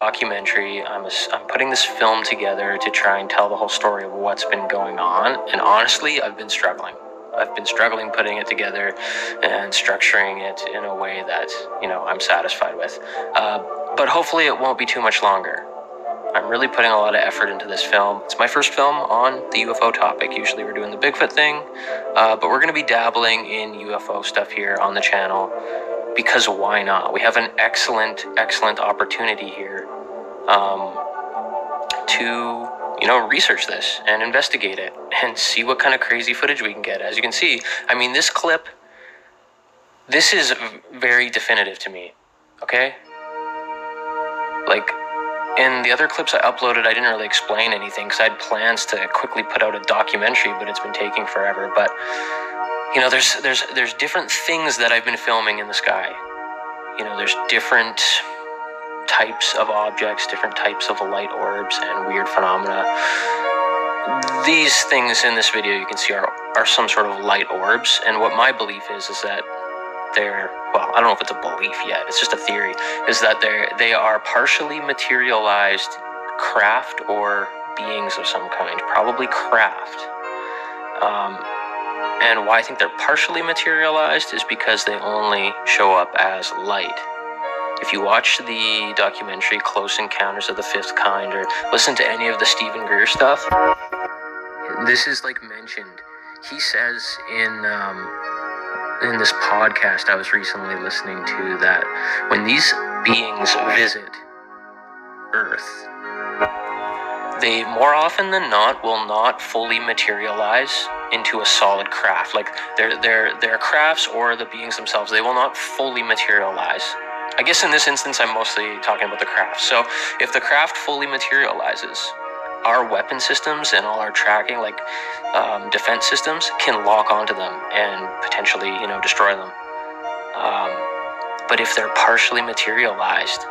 documentary. I'm putting this film together to try and tell the whole story of what's been going on. And honestly, I've been struggling. I've been struggling putting it together and structuring it in a way that, I'm satisfied with. But hopefully it won't be too much longer. I'm really putting a lot of effort into this film. It's my first film on the UFO topic. Usually we're doing the Bigfoot thing, but we're going to be dabbling in UFO stuff here on the channel. Because why not? We have an excellent opportunity here to, research this and investigate it and see what kind of crazy footage we can get. As you can see, this clip, this is very definitive to me, okay? Like, in the other clips I uploaded, I didn't really explain anything because I had plans to quickly put out a documentary, but it's been taking forever. But there's different things that I've been filming in the sky. There's different types of objects, different types of light orbs and weird phenomena. These things in this video you can see are some sort of light orbs, and what my belief is that they're, well, I don't know if it's a belief yet, it's just a theory, is that they are partially materialized craft or beings of some kind, probably craft. And why I think they're partially materialized is because they only show up as light. If you watch the documentary Close Encounters of the Fifth Kind or listen to any of the Stephen Greer stuff, this is mentioned. He says in this podcast I was recently listening to that when these beings visit Earth, they more often than not will not fully materialize into a solid craft. Like their crafts or the beings themselves, they will not fully materialize. I guess in this instance I'm mostly talking about the craft. So if the craft fully materializes, our weapon systems and all our tracking, defense systems, can lock onto them and potentially, destroy them. But if they're partially materialized,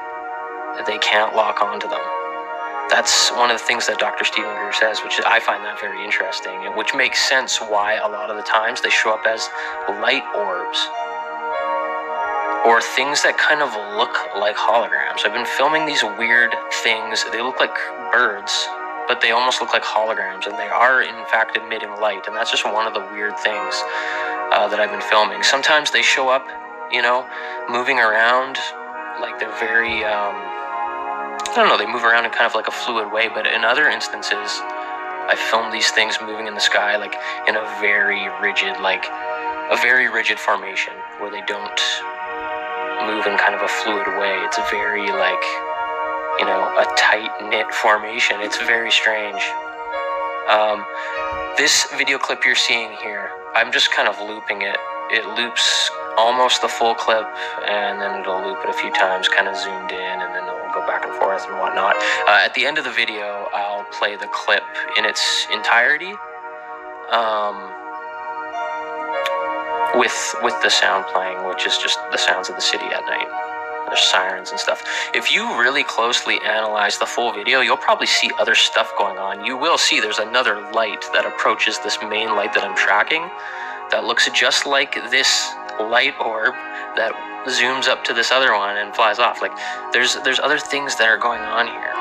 they can't lock onto them. That's one of the things that Dr. Stephen Greer says, which I find that very interesting, and which makes sense why a lot of the times they show up as light orbs or things that kind of look like holograms. I've been filming these weird things. They look like birds, but they almost look like holograms, and they are in fact emitting light, and that's just one of the weird things that I've been filming. Sometimes they show up, moving around like they're very I don't know, they move around in kind of like a fluid way, but in other instances, I filmed these things moving in the sky in a very rigid formation where they don't move in kind of a fluid way. It's very a tight-knit formation. It's very strange. This video clip you're seeing here, I'm just kind of looping it. It loops almost the full clip, and then it'll loop it a few times, kind of zoomed in, and then it'll go back and forth and whatnot. At the end of the video, I'll play the clip in its entirety, with the sound playing, which is just the sounds of the city at night. There's sirens and stuff. If you really closely analyze the full video, you'll probably see other stuff going on. You will see there's another light that approaches this main light that I'm tracking that looks just like this light orb that zooms up to this other one and flies off. There's other things that are going on here.